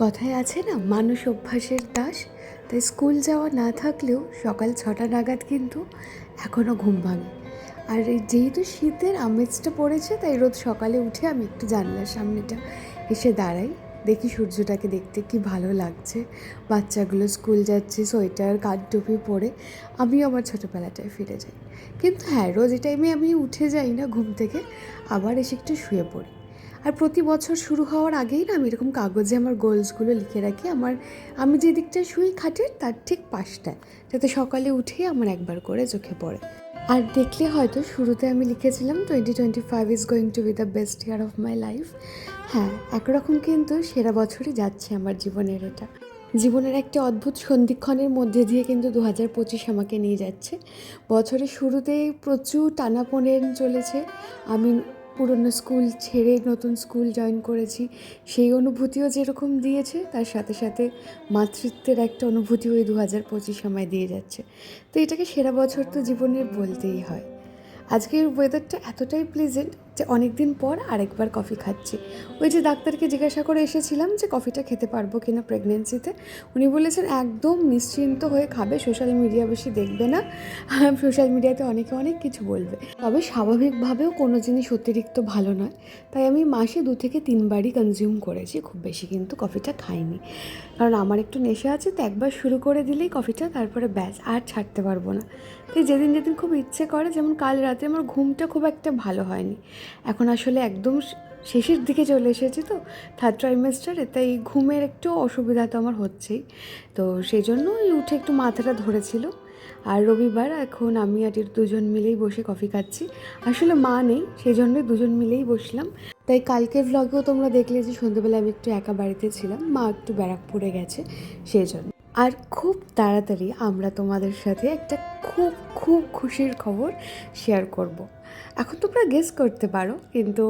কথায় আছে না, মানুষ অভ্যাসের দাস। তাই স্কুল যাওয়া না থাকলেও সকাল 6টা নাগাদ কিন্তু এখনও ঘুম ভাঙে। আর যেহেতু শীতের আমেজটা পড়েছে, তাই রোজ সকালে উঠে আমি একটু জানলার সামনেটা এসে দাঁড়াই, দেখি সূর্যটাকে দেখতে কি ভালো লাগছে। বাচ্চাগুলো স্কুল যাচ্ছে সোয়েটার কাঠটুপি পরে, আমিও আমার ছোটোবেলাটায় ফিরে যাই। কিন্তু হ্যাঁ, রোজ এই টাইমে আমি উঠে যাই না ঘুম থেকে, আবার এসে একটু শুয়ে পড়ি। আর প্রতি বছর শুরু হওয়ার আগেই না আমি এরকম কাগজে আমার গোলসগুলো লিখে রাখি, আমি যে দিকটায় শুই খাটের তার ঠিক পাশটায়, যাতে সকালে উঠেই আমার একবার করে চোখে পড়ে। আর দেখলে হয়তো শুরুতে আমি লিখেছিলাম 2025 is going to B the best year of my life. হ্যাঁ, একরকম কিন্তু সেরা বছরই যাচ্ছে আমার জীবনের। এটা জীবনের একটা অদ্ভুত সন্ধিক্ষণের মধ্যে দিয়ে কিন্তু 2025 আমাকে নিয়ে যাচ্ছে। বছরের শুরুতেই প্রচুর টানাপোড়েন চলেছে। আমি পুরনো স্কুল ছেড়ে নতুন স্কুল জয়েন করেছি, সেই অনুভূতিও যেরকম দিয়েছে, তার সাথে সাথে মাতৃত্বের একটা অনুভূতি ওই 2025 আমায় দিয়ে যাচ্ছে। তো এটাকে সেরা বছর তো জীবনের বলতেই হয়। আজকের ওয়েদারটা এতটাই প্লেজেন্ট যে অনেক দিন পর আরেকবার কফি খাচ্ছি। ওই যে ডাক্তারকে জিজ্ঞাসা করে এসেছিলাম যে কফিটা খেতে পারবো কিনা প্রেগনেন্সিতে, উনি বলেছেন একদম নিশ্চিন্ত হয়ে খাবে, সোশ্যাল মিডিয়া বেশি দেখবে না। সোশ্যাল মিডিয়াতে অনেকে অনেক কিছু বলবে, তবে স্বাভাবিকভাবেও কোনো জিনিস অতিরিক্ত ভালো নয়। তাই আমি মাসে 2 থেকে 3বারই কনজিউম করেছি, খুব বেশি কিন্তু কফিটা খাইনি। কারণ আমার একটু নেশা আছে, তো একবার শুরু করে দিলেই কফিটা তারপরে ব্যাস আর ছাড়তে পারবো না। তাই যেদিন যেদিন খুব ইচ্ছে করে, যেমন কাল রাতে আমার ঘুমটা খুব একটা ভালো হয়নি। এখন আসলে একদম শেষের দিকে চলে এসেছি তো, থার্ড ট্রাইমেস্টারে, তাই ঘুমের একটু অসুবিধা তো আমার হচ্ছেই। তো সেই জন্য উঠে একটু মাথাটা ধরেছিল। আর রবিবার এখন আমি আর দুজন মিলেই বসে কফি খাচ্ছি। আসলে মা নেই, সেই জন্যই দুজন মিলেই বসলাম। তাই কালকের ভ্লগেও তোমরা দেখলে যে সন্ধ্যেবেলা আমি একটু একা বাড়িতে ছিলাম, মা একটু ব্যারাকপুরে গেছে সেই জন্য। আর খুব তাড়াতাড়ি আমরা তোমাদের সাথে একটা খুব খুব খুশির খবর শেয়ার করব। এখন তোমরা গেস করতে পারো, কিন্তু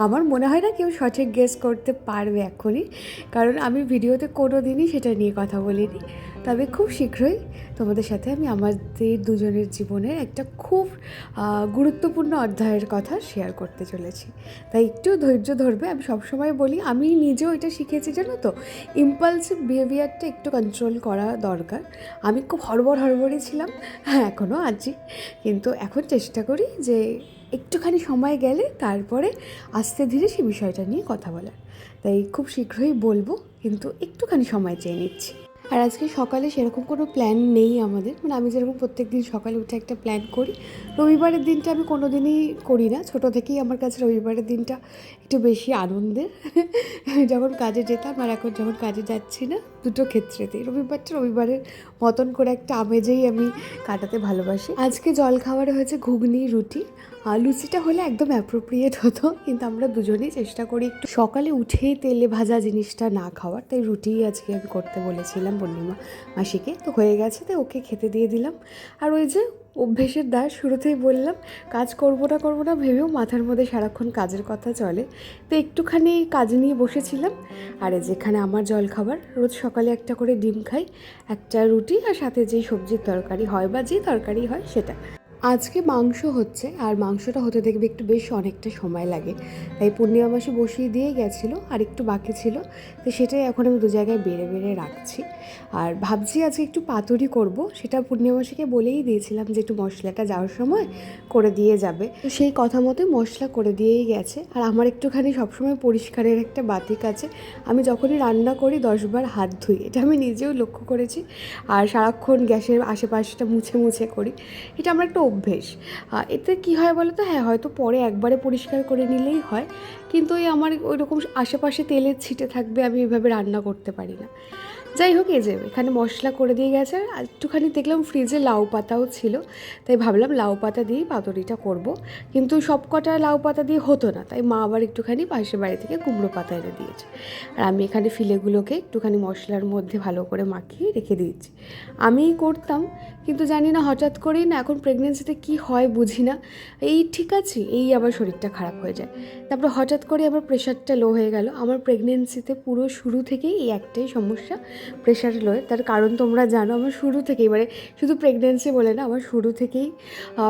আমার মনে হয় না কেউ সঠিক গেস করতে পারবে এখনই, কারণ আমি ভিডিওতে কোনো দিনই সেটা নিয়ে কথা বলিনি। তবে খুব শীঘ্রই তোমাদের সাথে আমি আমাদের দুজনের জীবনের একটা খুব গুরুত্বপূর্ণ অধ্যায়ের কথা শেয়ার করতে চলেছি। তাই একটু ধৈর্য ধরবে। আমি সবসময় বলি, আমি নিজেও এটা শিখেছি জানো তো, ইম্পালসিভ বিহেভিয়ারটা একটু কন্ট্রোল করা দরকার। আমি খুব হড়বড়ই ছিলাম, হ্যাঁ এখনও আছি, কিন্তু এখন চেষ্টা করি যে একটুখানি সময় গেলে তারপরে আস্তে ধীরে সে বিষয়টা নিয়ে কথা বলার। তাই খুব শীঘ্রই বলবো, কিন্তু একটুখানি সময় চেয়ে নিচ্ছি। আর আজকে সকালে সেরকম কোনো প্ল্যান নেই আমাদের, মানে আমি যেরকম প্রত্যেক দিন সকালে উঠে একটা প্ল্যান করি, রবিবারের দিনটা আমি কোনো দিনই করি না। ছোটো থেকেই আমার কাছে রবিবারের দিনটা একটু বেশি আনন্দের। যখন কাজে যেতাম আর এখন যখন কাজে যাচ্ছি না, দুটো ক্ষেত্রেতেই রবিবারটা রবিবারের মতন করে একটা আমেজেই আমি কাটাতে ভালোবাসি। আজকে জল খাবারে হয়েছে ঘুগনি রুটি। লুচিটা হলে একদম অ্যাপ্রোপ্রিয়েট হতো, কিন্তু আমরা দুজনেই চেষ্টা করি একটু সকালে উঠেই তেলে ভাজা জিনিসটা না খাওয়ার, তাই রুটিই আজকে আমি করতে বলেছিলাম পূর্ণিমা মাসিকে। তো হয়ে গেছে, তাই ওকে খেতে দিয়ে দিলাম। আর ওই যে অভ্যেসের দাস, শুরুতেই বললাম কাজ করবো না ভেবেও মাথার মধ্যে সারাক্ষণ কাজের কথা চলে, তো একটুখানি কাজ নিয়ে বসেছিলাম। আর যেখানে আমার জলখাবার রোজ সকালে একটা করে ডিম খাই, একটা রুটি, আর সাথে যেই সবজির তরকারি হয় বা যেই তরকারি হয় সেটা। আজকে মাংস হচ্ছে, আর মাংসটা হতে দেখবে একটু বেশ অনেকটা সময় লাগে, তাই পূর্ণিমা মাসি বসিয়ে দিয়ে গেছিলো, আর একটু বাকি ছিল, তো সেটাই এখন আমি 2 জায়গায় বেড়ে রাখছি। আর ভাবছি আজকে একটু পাতুরি করব, সেটা পূর্ণিমা মাসিকে বলেই দিয়েছিলাম যে একটু মশলাটা যাওয়ার সময় করে দিয়ে যাবে, তো সেই কথা মতো মশলা করে দিয়েই গেছে। আর আমার একটুখানি সবসময় পরিষ্কারের একটা বাতিক আছে, আমি যখনই রান্না করি 10বার হাত ধুই, এটা আমি নিজেও লক্ষ্য করেছি। আর সারাক্ষণ গ্যাসের আশেপাশটা মুছে করি, এটা আমার একটা অভ্যেস। এতে কী হয় বলো তো, হ্যাঁ হয়তো পরে একবারে পরিষ্কার করে নিলেই হয়, কিন্তু ওই আমার ওই রকম আশেপাশে তেলের ছিটে থাকবে, আমি এভাবে রান্না করতে পারি না। যাই হোক, এই যে এখানে মশলা করে দিয়ে গেছে। আর একটুখানি দেখলাম ফ্রিজে লাউ পাতাও ছিল, তাই ভাবলাম লাউ পাতা দিয়েই পাতুরিটা করব, কিন্তু সব কটা লাউ পাতা দিয়ে হতো না, তাই মা আবার একটুখানি পাশের বাড়ি থেকে কুমড়ো পাতা এনে দিয়েছে। আর আমি এখানে ফিলেগুলোকে একটুখানি মশলার মধ্যে ভালো করে মাখিয়ে রেখে দিয়েছি। আমিই করতাম, কিন্তু জানি না হঠাৎ করেই না এখন প্রেগনেন্সিতে কি হয় বুঝি না, এই ঠিক আছে এই আবার শরীরটা খারাপ হয়ে যায়, তারপর হঠাৎ করে আবার প্রেশারটা লো হয়ে গেল। আমার প্রেগনেন্সিতে পুরো শুরু থেকেই এই একটাই সমস্যা, প্রেশার লো। তার কারণ তোমরা জানো, আমার শুরু থেকেই মানে শুধু প্রেগনেন্সি বলে না, আমার শুরু থেকেই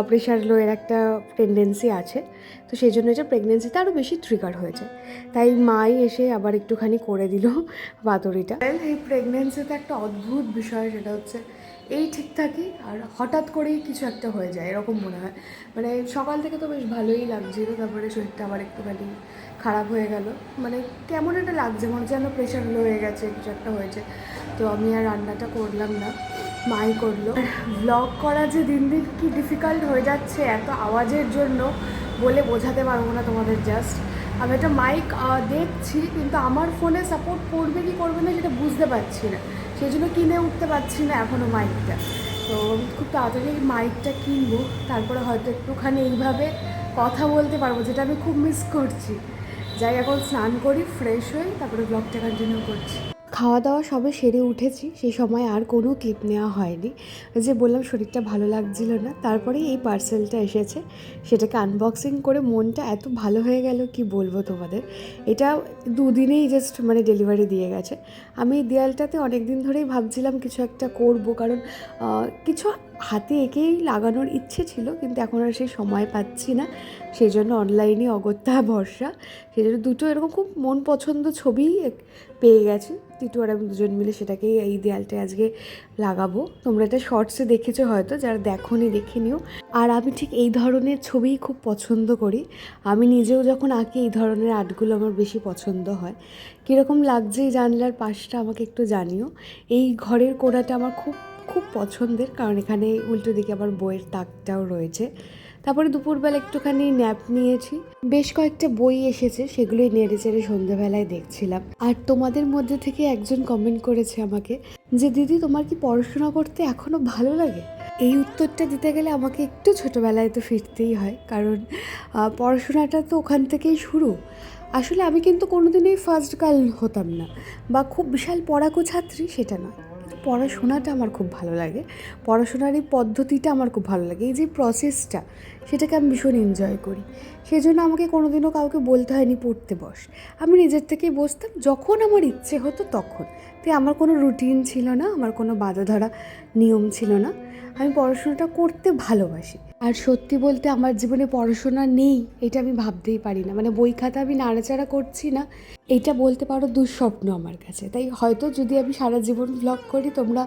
প্রেশার লোয়ের একটা টেন্ডেন্সি আছে। তো সেই জন্য এটা প্রেগনেন্সিতে আরও বেশি ট্রিগার হয়েছে। তাই মাই এসে আবার একটুখানি করে দিল বাতরিটা। এই প্রেগনেন্সিতে একটা অদ্ভুত বিষয়, সেটা হচ্ছে এই ঠিক থাকি আর হঠাৎ করেই কিছু একটা হয়ে যায় এরকম মনে হয়। মানে সকাল থেকে তো বেশ ভালোই লাগছিল, তারপরে শরীরটা আবার একটুখানি খারাপ হয়ে গেল, মানে কেমন একটা লাগছে, মনে হচ্ছে যেন প্রেশার লো হয়ে গেছে, কিছু একটা হয়েছে। তো আমি আর রান্নাটা করলাম না, মাই করলো। ব্লগ করা যে দিন দিন কি ডিফিকাল্ট হয়ে যাচ্ছে এত আওয়াজের জন্য, বলে বোঝাতে পারবো না তোমাদের। জাস্ট আমি একটা মাইক দেখছি, কিন্তু আমার ফোনে সাপোর্ট করবে কি করবে না সেটা বুঝতে পারছি না, সেই জন্য কিনে উঠতে পারছি না এখনও মাইকটা। তো খুব তাড়াতাড়ি মাইকটা কিনবো, তারপরে হয়তো একটুখানি এইভাবে কথা বলতে পারবো, যেটা আমি খুব মিস করছি। যাই এখন স্নান করি, ফ্রেশ হই, তারপরে ব্লগটা কন্টিনিউ করছি। খাওয়া দাওয়া সবে সেরে উঠেছি, সেই সময় আর কোনো ক্লিপ নেওয়া হয়নি। যে বললাম শরীরটা ভালো লাগছিল না, তারপরে এই পার্সেলটা এসেছে, সেটাকে আনবক্সিং করে মনটা এত ভালো হয়ে গেল কি বলবো তোমাদের। এটা দুদিনেই জাস্ট মানে ডেলিভারি দিয়ে গেছে। আমি এই দেয়ালটাতে অনেক দিন ধরেই ভাবছিলাম কিছু একটা করব, কারণ কিছু হাতে এঁকেই লাগানোর ইচ্ছে ছিল, কিন্তু এখন আর সেই সময় পাচ্ছি না, সেই জন্য অনলাইনে অগত্যা ভরসা। সেই জন্য দুটো এরকম খুব মন পছন্দ ছবি পেয়ে গেছি, টিটু আর আমি দুজন মিলে সেটাকেই এই দেয়ালটায় আজকে লাগাবো। তোমরা এটা শর্টসে দেখেছো হয়তো, যারা দেখোনি দেখে নিও। আর আমি ঠিক এই ধরনের ছবিই খুব পছন্দ করি, আমি নিজেও যখন আঁকি এই ধরনের আর্টগুলো আমার বেশি পছন্দ হয়। কীরকম লাগছে এই জানলার পাশটা আমাকে একটু জানিও। এই ঘরের কোণাটা আমার খুব খুব পছন্দের, কারণ এখানে উল্টো দিকে আবার বইয়ের তাকটাও রয়েছে। তারপরে দুপুরবেলা একটুখানি ন্যাপ নিয়েছি, বেশ কয়েকটা বই এসেছে, সেগুলোই নেড়ে চেড়ে সন্ধ্যেবেলায় দেখছিলাম। আর তোমাদের মধ্যে থেকে একজন কমেন্ট করেছে আমাকে যে দিদি তোমার কি পড়াশোনা করতে এখনও ভালো লাগে? এই উত্তরটা দিতে গেলে আমাকে একটু ছোটোবেলায় তো ফিরতেই হয়, কারণ পড়াশোনাটা তো ওখান থেকেই শুরু। আসলে আমি কিন্তু কোনোদিনই ফার্স্ট গার্ল হতাম না, বা খুব বিশাল পড়াকু ছাত্রী সেটা নয়, কিন্তু পড়াশোনাটা আমার খুব ভালো লাগে, পড়াশোনার এই পদ্ধতিটা আমার খুব ভালো লাগে, এই যে প্রসেসটা সেটাকে আমি ভীষণ এনজয় করি। সেই জন্য আমাকে কোনোদিনও কাউকে বলতে হয়নি পড়তে বস, আমি নিজের থেকেই বসতাম যখন আমার ইচ্ছে হতো তখন। তাই আমার কোনো রুটিন ছিল না, আমার কোনো বাঁধা ধরা নিয়ম ছিল না, আমি পড়াশোনাটা করতে ভালোবাসি। আর সত্যি বলতে আমার জীবনে পড়াশোনা নেই এটা আমি ভাবতেই পারি না, মানে বই খাতা আমি নাড়াচাড়া করছি না, এটা বলতে পারো দুঃস্বপ্ন আমার কাছে। তাই হয়তো যদি আমি সারা জীবন ভ্লগ করি, তোমরা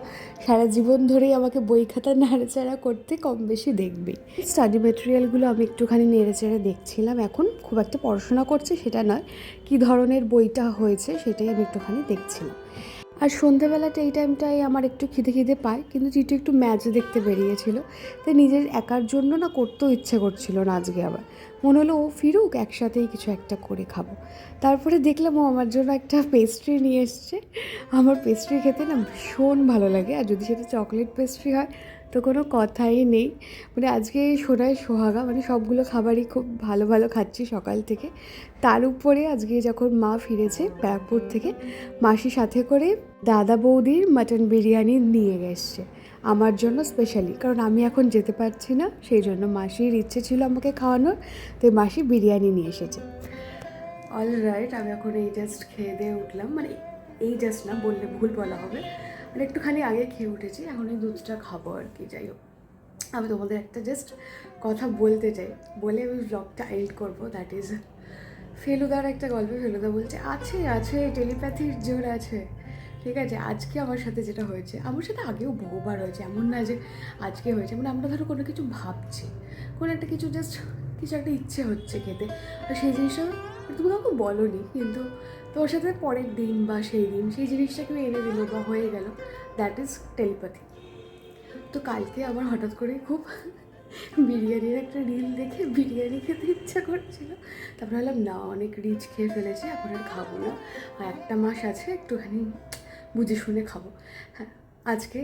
সারা জীবন ধরেই আমাকে বই খাতা নাড়াচাড়া করতে কম বেশি দেখবেই। স্টাডি মেটেরিয়ালগুলো আমি একটুখানি নেড়েচেড়ে দেখছিলাম, এখন খুব একটা পড়াশোনা করছে সেটা নয়, কী ধরনের বইটা হয়েছে সেটাই আমি একটুখানি দেখছিলাম। আর সন্ধ্যেবেলাটা এই টাইমটায় আমার একটু খিদে খিদে পায়, কিন্তু টিটু একটু ম্যাচ দেখতে বেরিয়েছিল, তাই নিজের একার জন্য না করতেও ইচ্ছে করছিল না আজকে। আবার মনে হলো ও ফিরুক, একসাথেই কিছু একটা করে খাবো। তারপরে দেখলাম ও আমার জন্য একটা পেস্ট্রি নিয়ে এসছে। আমার পেস্ট্রি খেতে না ভীষণ ভালো লাগে, আর যদি সেটা চকলেট পেস্ট্রি হয় তো কোনো কথাই নেই। মানে আজকে সোনায় সোহাগা, মানে সবগুলো খাবারই খুব ভালো ভালো খাচ্ছি সকাল থেকে। তার উপরে আজকে যখন মা ফিরেছে ব্যারাকপুর থেকে, মাসি সাথে করে দাদা বৌদির মাটন বিরিয়ানি নিয়ে গেছে আমার জন্য স্পেশালি, কারণ আমি এখন যেতে পারছি না, সেই জন্য মাসির ইচ্ছে ছিল আমাকে খাওয়ানোর, তাই মাসি বিরিয়ানি নিয়ে এসেছে। অল রাইট, আমি এখন এই জাস্ট খেয়ে দিয়ে উঠলাম, মানে এই জাস্ট না বললে ভুল বলা হবে, মানে একটুখানি আগে খেয়ে উঠেছি, এখন এই দুধটা খাবো আর কি। যাই হোক, আমি তোমাদের একটা জাস্ট কথা বলতে চাই, বলে আমি ব্লগটা এন্ড করবো। দ্যাট ইজ ফেলুদার একটা গল্প। ফেলুদা বলছে আছে আছে টেলিপ্যাথির জোর আছে, ঠিক আছে। আজকে আমার সাথে যেটা হয়েছে, আমার সাথে আগেও বহুবার হয়েছে, এমন না যে আজকে হয়েছে। মানে আমরা ধরো কোনো কিছু ভাবছি, কোনো একটা কিছু জাস্ট কিছু একটা ইচ্ছে হচ্ছে খেতে, আর সেই জিনিসটা তুমি কাউকে বলোনি, কিন্তু তোমার সাথে পরের দিন বা সেই দিন সেই জিনিসটা কেউ এনে দিল বা হয়ে গেল, দ্যাট ইজ টেলিপ্যাথি। তো কালকে আমার হঠাৎ করে খুব বিরিয়ানির একটা রিল দেখে বিরিয়ানি খেতে ইচ্ছা করছিল, তারপরে ভাবলাম না অনেক রিচ খেয়ে ফেলেছি, এখন আর খাবো না, আর একটা মাস আছে একটুখানি বুঝে শুনে খাবো। হ্যাঁ, আজকে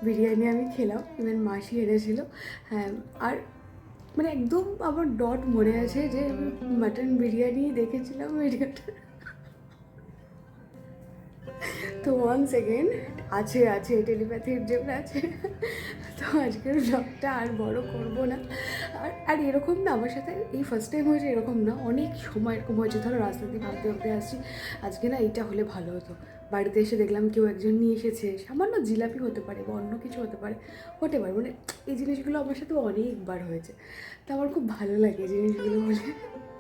বিরিয়ানি আমি খেলাম, ইভেন মাসি এনেছিল। হ্যাঁ, আর মানে একদম আমার ডট মনে আছে যে আমি মাটন বিরিয়ানি দেখেছিলাম ভিডিওটা। তো ওয়ান্স এগেন আছে টেলিপ্যাথির জন্য আছে। তো আজকের ব্লগটা আর বড় করব না। আর এরকম না আমার সাথে এই ফার্স্ট টাইম হয়েছে এরকম না, অনেক সময় এরকম হয়েছে। ধরো রাস্তা দিয়ে ভাবতে ভাবতে আসছি আজকে না এইটা হলে ভালো হতো, বাড়িতে এসে দেখলাম কেউ একজন নিয়ে এসেছে, সামান্য জিলাপি হতে পারে বা অন্য কিছু হতে পারে, মানে এই জিনিসগুলো আমার সাথে অনেকবার হয়েছে। তো আমার খুব ভালো লাগে এই জিনিসগুলো বলে,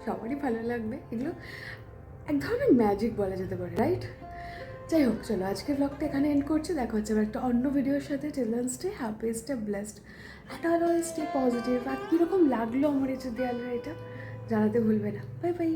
সবারই ভালো লাগবে এগুলো, এক ধরনের ম্যাজিক বলা যেতে পারে, রাইট? যাই হোক, চলো আজকের ব্লগটা এখানে এন্ড করছি। দেখা হচ্ছে আবার একটা অন্য ভিডিওর সাথে। Till then stay happy, stay blessed and always stay positive. আর কীরকম লাগলো আমার এই যে দেয়ালের এটা জানাতে ভুলবে না। Bye bye.